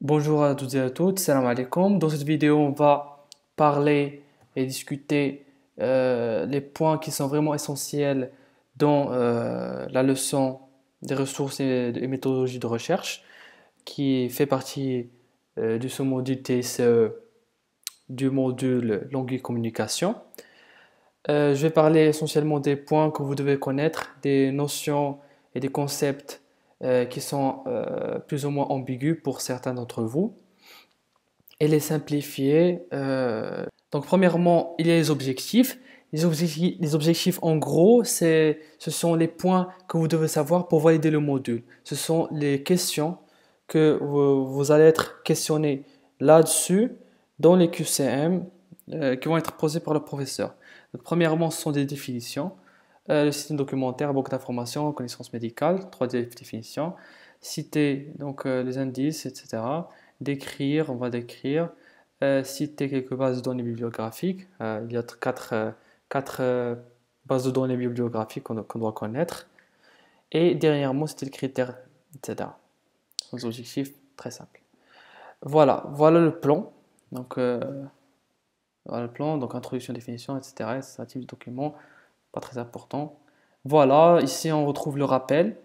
Bonjour à toutes et à toutes, salam alaikum. Dans cette vidéo, on va parler et discuter les points qui sont vraiment essentiels dans la leçon des ressources et méthodologies de recherche qui fait partie du sous-module TSE du module langue et communication. Je vais parler essentiellement des points que vous devez connaître, des notions et des concepts qui sont plus ou moins ambigus pour certains d'entre vous et les simplifier. Donc, premièrement, il y a les objectifs. Les objectifs, en gros, ce sont les points que vous devez savoir pour valider le module. Ce sont les questions que vous allez être questionné là-dessus dans les QCM qui vont être posées par le professeur. Donc, premièrement, ce sont des définitions. Le système documentaire, banque d'informations, connaissances médicales, trois définitions. Citer donc les indices, etc. Décrire, on va décrire. Citer quelques bases de données bibliographiques. Il y a quatre bases de données bibliographiques qu'on doit connaître. Et dernièrement, c'était le critère, etc. Sans objectif très simple. Voilà le plan. Donc, voilà le plan, donc introduction, définition, etc. Administratif du document, pas très important. Voilà, ici on retrouve le rappel.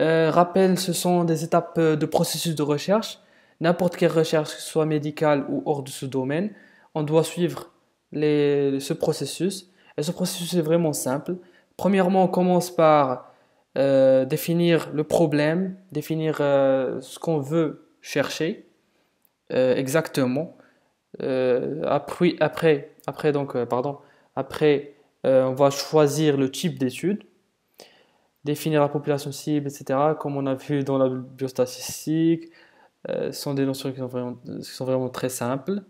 Rappel, ce sont des étapes de processus de recherche. N'importe quelle recherche, que ce soit médicale ou hors de ce domaine, on doit suivre ce processus. Et ce processus est vraiment simple. Premièrement, on commence par définir le problème, définir ce qu'on veut chercher exactement. On va choisir le type d'étude, définir la population cible, etc. Comme on a vu dans la biostatistique, ce sont des notions qui sont vraiment très simples.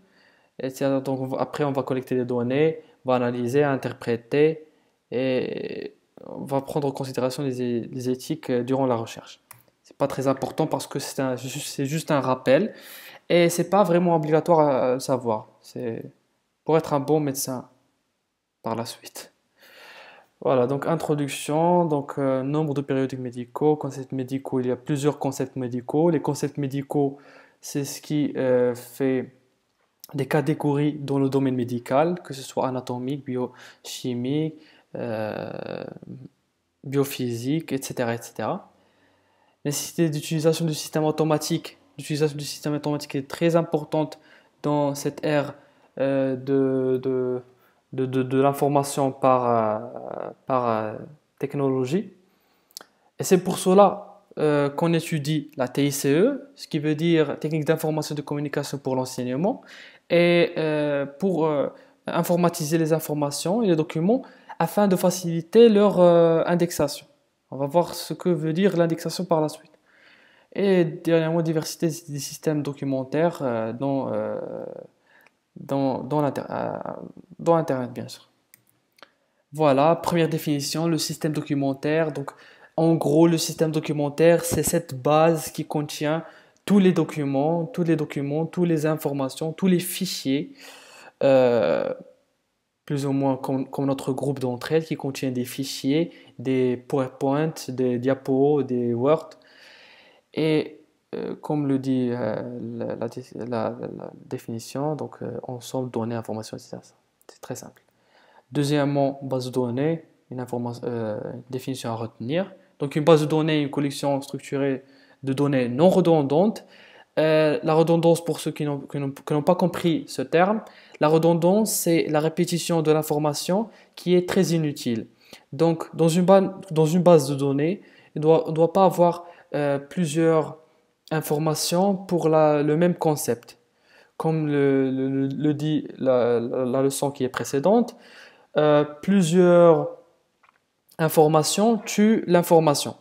Donc, après, on va collecter les données, on va analyser, interpréter et on va prendre en considération les éthiques durant la recherche. C'est pas très important parce que c'est juste un rappel et c'est pas vraiment obligatoire à le savoir. C'est pour être un bon médecin par la suite. Voilà, donc introduction, donc nombre de périodiques médicaux, concepts médicaux, il y a plusieurs concepts médicaux. Les concepts médicaux, c'est ce qui fait des catégories dans le domaine médical, que ce soit anatomique, biochimique, euh, biophysique, etc., etc. Nécessité d'utilisation du système automatique. L'utilisation du système automatique est très importante dans cette ère de l'information par technologie. Et c'est pour cela qu'on étudie la TICE, ce qui veut dire technique d'information et de communication pour l'enseignement, et pour informatiser les informations et les documents afin de faciliter leur indexation. On va voir ce que veut dire l'indexation par la suite. Et dernièrement, diversité des systèmes documentaires dans Internet, bien sûr. Voilà, première définition, le système documentaire. Donc, en gros, le système documentaire, c'est cette base qui contient tous les informations, tous les fichiers, euh, plus ou moins comme notre groupe d'entraide qui contient des fichiers, des PowerPoint, des diapos, des Word. Et comme le dit la définition, donc ensemble, données, informations, etc. C'est très simple. Deuxièmement, base de données, une définition à retenir. Donc une base de données, une collection structurée de données non redondantes. La redondance, pour ceux qui n'ont pas compris ce terme, la redondance, c'est la répétition de l'information qui est très inutile. Donc dans une base de données, il ne doit pas avoir plusieurs informations pour le même concept. Comme le dit la leçon qui est précédente, plusieurs informations tuent l'information.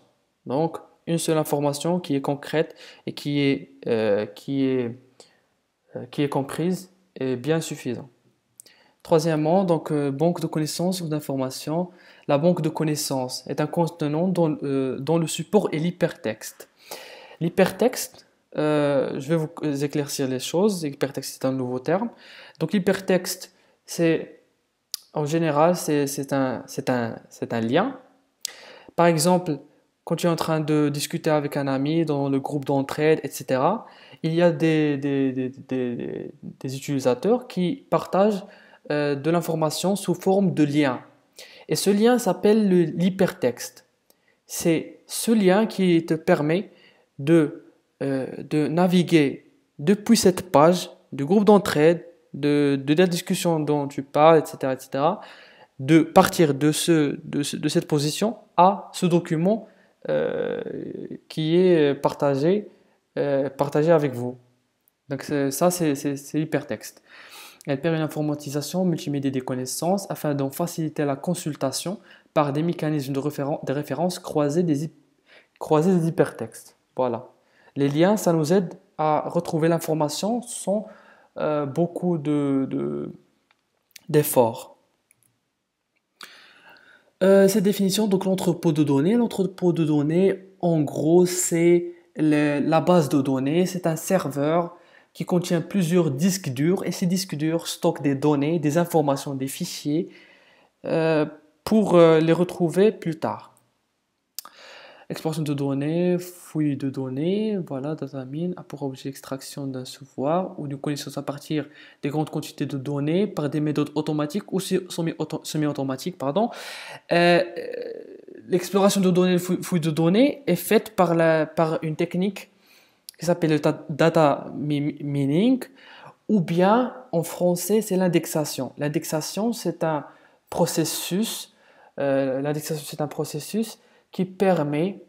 Donc, une seule information qui est concrète et qui est comprise est bien suffisant. Troisièmement, donc, banque de connaissances ou d'informations. La banque de connaissances est un contenant dont le support est l'hypertexte. L'hypertexte, je vais vous éclaircir les choses. L'hypertexte, c'est un nouveau terme. Donc, l'hypertexte, en général, c'est un lien. Par exemple, quand tu es en train de discuter avec un ami dans le groupe d'entraide, etc., il y a des utilisateurs qui partagent de l'information sous forme de lien. Et ce lien s'appelle l'hypertexte. C'est ce lien qui te permet de naviguer depuis cette page du groupe d'entraide, de la discussion dont tu parles, etc., etc., de partir de cette position à ce document qui est partagé avec vous. Donc c'est l'hypertexte. Elle permet une informatisation multimédia des connaissances afin d'en faciliter la consultation par des mécanismes de référence croisés des hypertextes. Voilà. Les liens, ça nous aide à retrouver l'information sans beaucoup d'efforts. Cette définition, donc l'entrepôt de données. L'entrepôt de données, en gros, c'est la base de données. C'est un serveur qui contient plusieurs disques durs et ces disques durs stockent des données, des informations, des fichiers pour les retrouver plus tard. Exploration de données, fouille de données, voilà, data mine a pour objet l'extraction d'un savoir ou d'une connaissance à partir des grandes quantités de données par des méthodes automatiques ou semi-automatiques, pardon. L'exploration de données, fouille de données est faite par une technique qui s'appelle le data mining, ou bien en français c'est l'indexation. L'indexation c'est un processus, qui permet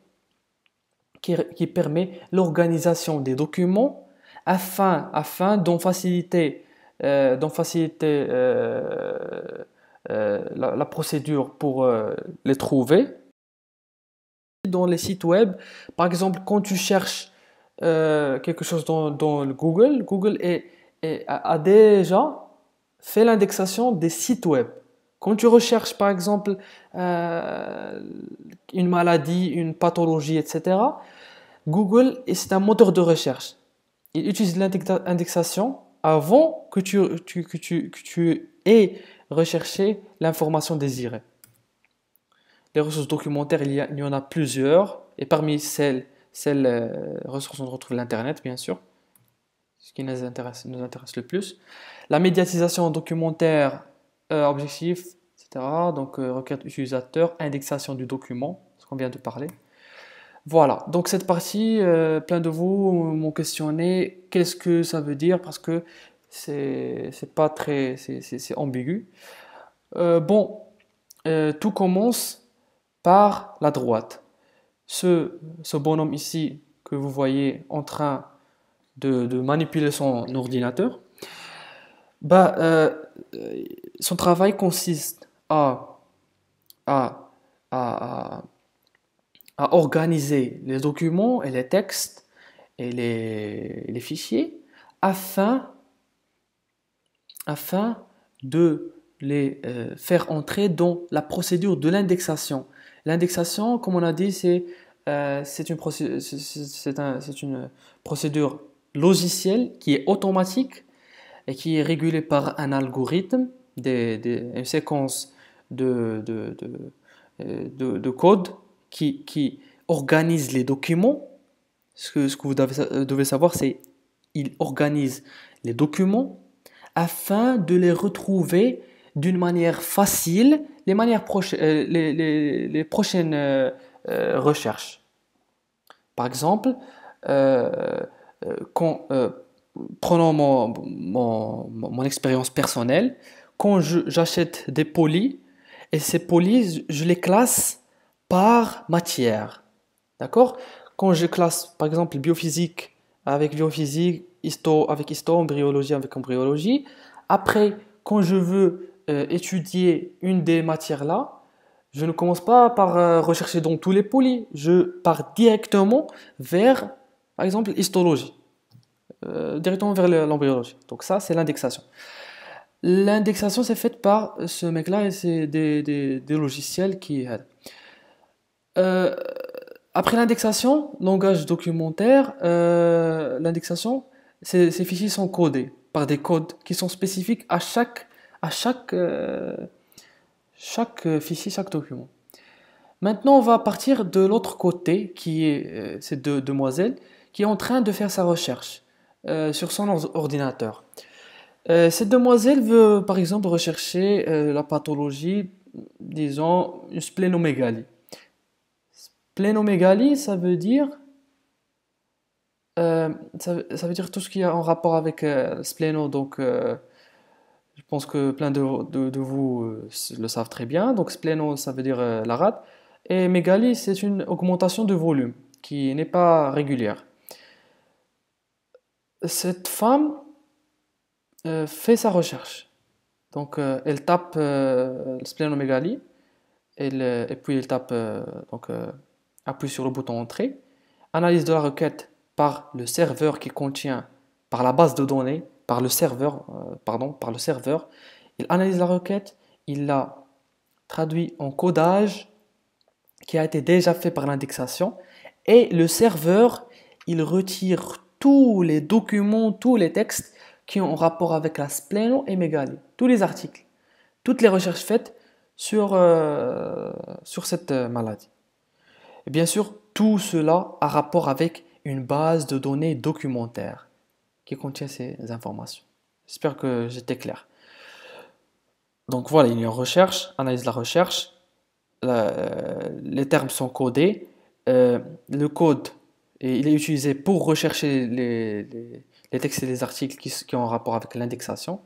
l'organisation des documents afin d'en faciliter, la procédure pour les trouver. Dans les sites web, par exemple, quand tu cherches quelque chose dans le Google a déjà fait l'indexation des sites web. Quand tu recherches par exemple une maladie, une pathologie, etc., Google, c'est un moteur de recherche. Il utilise l'indexation avant que tu aies recherché l'information désirée. Les ressources documentaires, il y en a plusieurs, et parmi celles ressources, on retrouve l'Internet, bien sûr, ce qui nous intéresse le plus. La médiatisation documentaire, objectif, etc. Donc, requête utilisateur, indexation du document, ce qu'on vient de parler. Voilà, donc cette partie, plein de vous m'ont questionné qu'est-ce que ça veut dire parce que c'est pas très, c'est ambigu. Tout commence par la droite. Ce bonhomme ici que vous voyez en train de manipuler son ordinateur, son travail consiste à organiser les documents et les textes et les fichiers afin de les faire entrer dans la procédure de l'indexation. L'indexation, comme on a dit, c'est une procédure logicielle qui est automatique et qui est régulée par un algorithme, une séquence de code qui organise les documents. Ce que vous devez savoir, c'est qu'il organise les documents afin de les retrouver d'une manière facile les prochaines recherches. Par exemple, prenons mon expérience personnelle, quand j'achète des polis, et ces polis, je les classe par matière. D'accord? Quand je classe, par exemple, biophysique avec biophysique, avec histo, embryologie avec embryologie, après, quand je veux étudier une des matières-là, je ne commence pas par rechercher dans tous les polis. Je pars directement vers, par exemple, histologie. Directement vers l'embryologie. Donc ça, c'est l'indexation. L'indexation, c'est faite par ce mec-là et c'est des logiciels qui aident. Après l'indexation, langage documentaire, l'indexation, ces fichiers sont codés par des codes qui sont spécifiques à chaque fichier, chaque document. Maintenant, on va partir de l'autre côté, qui est cette demoiselle, qui est en train de faire sa recherche sur son ordinateur. Cette demoiselle veut, par exemple, rechercher la pathologie, disons, une splénomégalie. Splénomégalie, ça veut dire tout ce qui est en rapport avec spléno. Donc, je pense que plein de vous le savent très bien. Donc, spléno, ça veut dire la rate. Et mégalie, c'est une augmentation de volume qui n'est pas régulière. Cette femme fait sa recherche. Donc, elle tape splénomégalie et puis elle tape, appuie sur le bouton Entrée. Analyse de la requête par le serveur qui contient, par la base de données, par le serveur. Il analyse la requête, il la traduit en codage qui a été déjà fait par l'indexation et le serveur, il retire tous les documents, tous les textes qui ont rapport avec la splénomégalie, tous les articles, toutes les recherches faites sur cette maladie. Et bien sûr, tout cela a rapport avec une base de données documentaire qui contient ces informations. J'espère que j'étais clair. Donc voilà, il y a une recherche, analyse de la recherche, les termes sont codés, le code il est utilisé pour rechercher les textes et les articles qui ont un rapport avec l'indexation,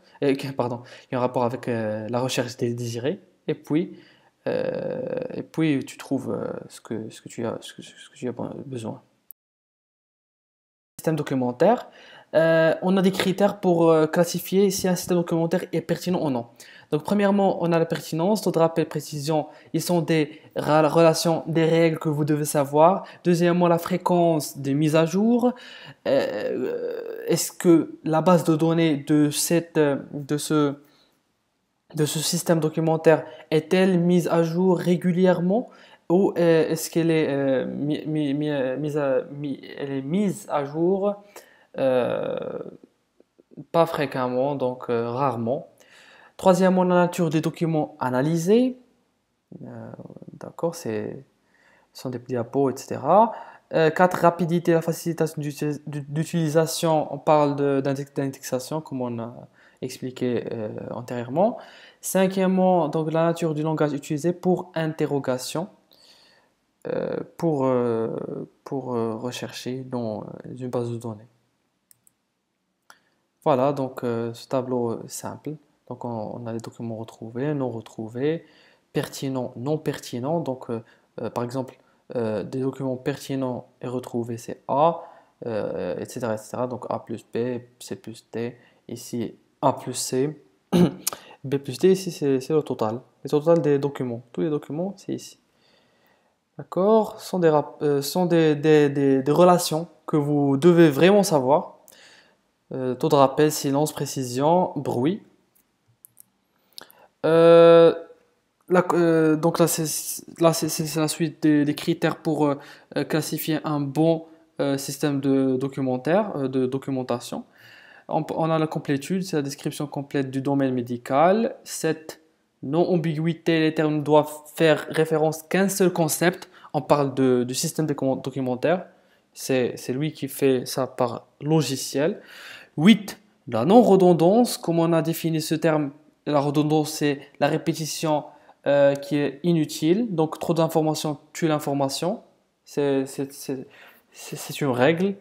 pardon, qui ont un rapport avec la recherche des désirés, et puis tu trouves ce que tu as besoin. Système documentaire, on a des critères pour classifier si un système documentaire est pertinent ou non. Donc, premièrement, on a la pertinence, d'autres rappels, précision, ils sont des relations, des règles que vous devez savoir. Deuxièmement, la fréquence des mises à jour. Est-ce que la base de données de ce système documentaire est-elle mise à jour régulièrement ou est-ce qu'elle est, elle est mise à jour euh, pas fréquemment, donc rarement. Troisièmement, la nature des documents analysés. Euh, d'accord, ce sont des diapos, etc. 4. Rapidité, la facilitation d'utilisation. On parle d'indexation, comme on a expliqué antérieurement. Cinquièmement, donc la nature du langage utilisé pour interrogation, pour rechercher dans une base de données. Voilà, donc ce tableau simple. Donc on a les documents retrouvés, non retrouvés, pertinents, non pertinents. Donc par exemple, des documents pertinents et retrouvés, c'est A, etc., etc. Donc A plus B, C plus D. Ici, A plus C, B plus D. Ici, c'est le total. Le total des documents. Tous les documents, c'est ici. D'accord? Ce sont des relations que vous devez vraiment savoir. Taux de rappel, silence, précision, bruit. Euh, donc là, c'est la suite des critères pour classifier un bon système de documentaire, de documentation. On a la complétude, c'est la description complète du domaine médical. 7. Non-ambiguïté, les termes doivent faire référence qu'à un seul concept. On parle du système documentaire. C'est lui qui fait ça par logiciel. 8. La non-redondance, comme on a défini ce terme, la redondance, c'est la répétition qui est inutile. Donc, trop d'informations tue l'information. C'est une règle.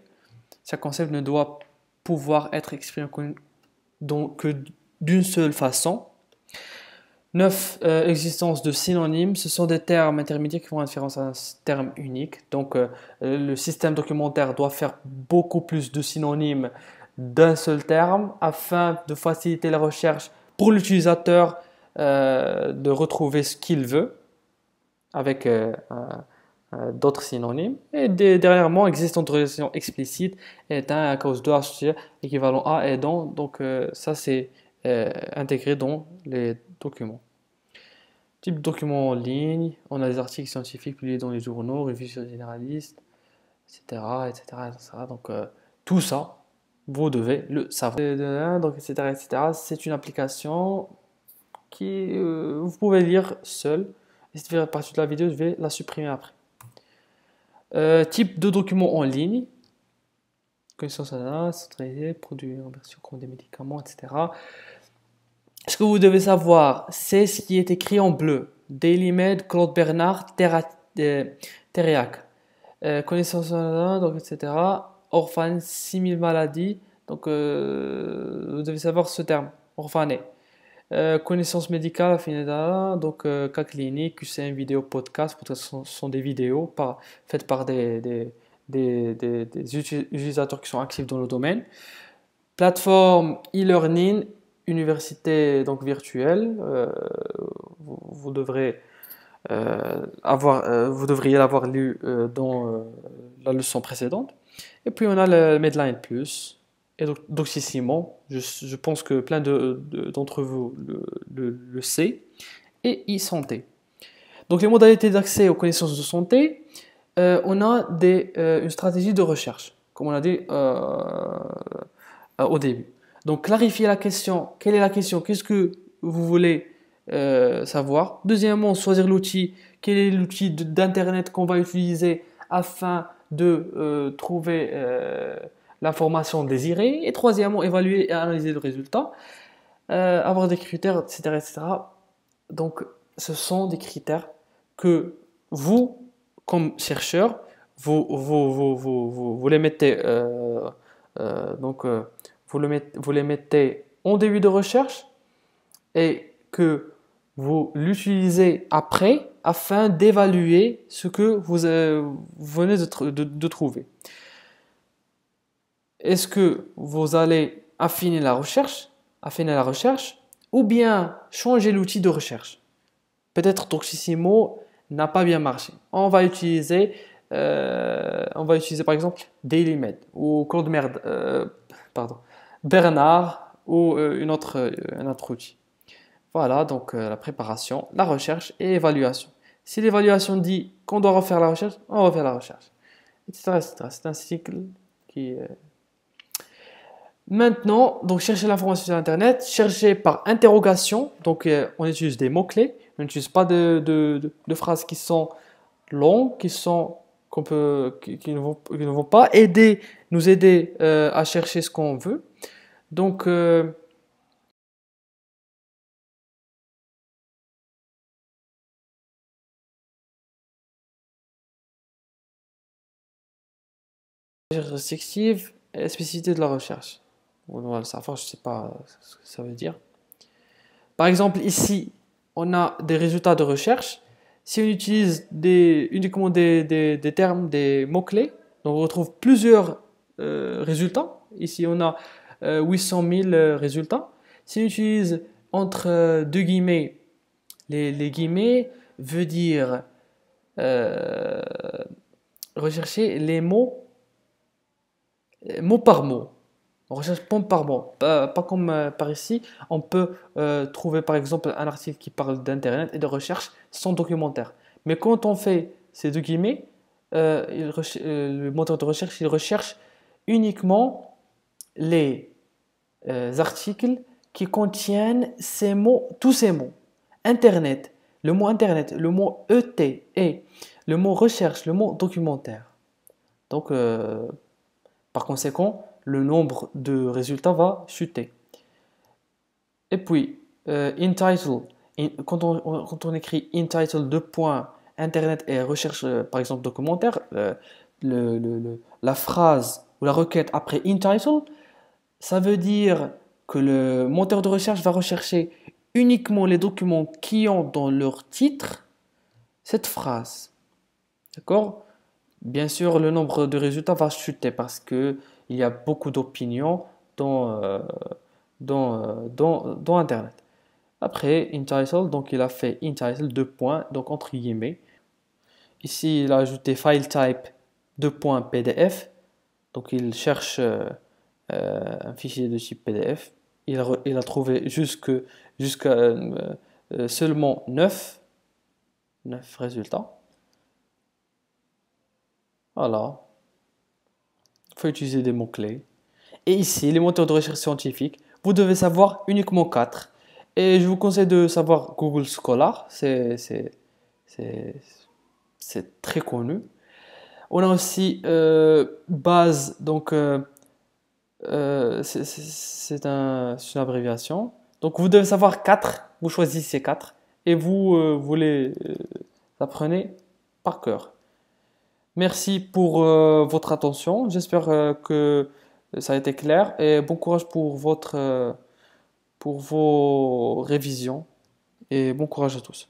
Chaque concept ne doit pouvoir être exprimé que d'une seule façon. 9. Existence de synonymes. Ce sont des termes intermédiaires qui font référence à un terme unique. Donc, le système documentaire doit faire beaucoup plus de synonymes d'un seul terme afin de faciliter la recherche pour l'utilisateur de retrouver ce qu'il veut avec d'autres synonymes. Et dernièrement, existence de relation explicite est un à cause de associé équivalent à et dans. Donc, ça, c'est intégré dans les documents. Type de documents en ligne, on a des articles scientifiques publiés dans les journaux, revues généralistes, etc., etc., etc. Donc, tout ça, vous devez le savoir. Donc, etc., etc. C'est une application qui vous pouvez lire seul Et cette partie de la vidéo, je vais la supprimer après. Type de document en ligne. Connaissance centralisée, produits en version comme des médicaments, etc. Ce que vous devez savoir, c'est ce qui est écrit en bleu. DailyMed, Claude Bernard, Thériac. Connaissance, donc, etc. Orphan, 6000 maladies. Donc, vous devez savoir ce terme, orphané. Connaissance médicale, donc cas clinique, QCM vidéo, podcast. Ce sont des vidéos faites par des utilisateurs qui sont actifs dans le domaine. Plateforme e-learning, université donc virtuelle. Vous devrez vous devriez l'avoir lu dans la leçon précédente. Et puis on a le Medline Plus et Doctissimo. Je pense que plein d'entre vous le sait. Et e-santé. Donc les modalités d'accès aux connaissances de santé, on a une stratégie de recherche, comme on a dit au début. Donc clarifier la question. Quelle est la question? Qu'est-ce que vous voulez savoir? Deuxièmement, choisir l'outil. Quel est l'outil d'internet qu'on va utiliser afin de trouver l'information désirée? Et troisièmement, évaluer et analyser le résultat. Avoir des critères, etc., etc. Donc, ce sont des critères que vous, comme chercheur, vous les mettez vous les mettez en début de recherche et que vous l'utilisez après afin d'évaluer ce que vous venez de trouver. Est-ce que vous allez affiner la recherche ou bien changer l'outil de recherche? Peut-être Doctissimo n'a pas bien marché. On va utiliser par exemple DailyMed ou Bernard ou un autre outil. Voilà, donc la préparation, la recherche et évaluation. Si l'évaluation dit qu'on doit refaire la recherche, on refait la recherche, etc., etc. C'est un cycle qui... Maintenant, donc chercher l'information sur Internet, chercher par interrogation. Donc on utilise des mots-clés, on n'utilise pas de phrases qui sont longues, qui ne vont pas nous aider à chercher ce qu'on veut. Donc restrictive et spécificité de la recherche. Voilà, ça, enfin, je ne sais pas ce que ça veut dire. Par exemple, ici, on a des résultats de recherche. Si on utilise uniquement des termes, des mots-clés, donc on retrouve plusieurs résultats. Ici, on a 800 000 résultats. Si on utilise entre deux guillemets, les guillemets veut dire rechercher les mots mot par mot. On recherche point par mot. Pas comme par ici, on peut trouver par exemple un article qui parle d'Internet et de recherche sans documentaire. Mais quand on fait ces deux guillemets, le moteur de recherche, il recherche uniquement les articles qui contiennent ces mots, tous ces mots. Internet, le mot Internet, le mot ET et le mot recherche, le mot documentaire. Donc, par conséquent, le nombre de résultats va chuter. Et puis, entitle, quand on écrit entitle 2 points, Internet et recherche, par exemple, documentaire, la phrase ou la requête après entitle, ça veut dire que le moteur de recherche va rechercher uniquement les documents qui ont dans leur titre cette phrase. D'accord? Bien sûr, le nombre de résultats va chuter parce qu'il y a beaucoup d'opinions dans Internet. Après, entitle, donc il a fait entitle 2 points, donc entre guillemets. Ici, il a ajouté file type 2 points PDF. Donc il cherche un fichier de type PDF. Il a trouvé jusqu'à seulement 9 résultats. Voilà. Il faut utiliser des mots-clés. Et ici, les moteurs de recherche scientifique, vous devez savoir uniquement 4. Et je vous conseille de savoir Google Scholar. C'est c'est c'est très connu. On a aussi base, donc c'est une abréviation. Donc vous devez savoir 4, vous choisissez 4 et vous les apprenez par cœur. Merci pour votre attention. J'espère que ça a été clair et bon courage pour pour vos révisions et bon courage à tous.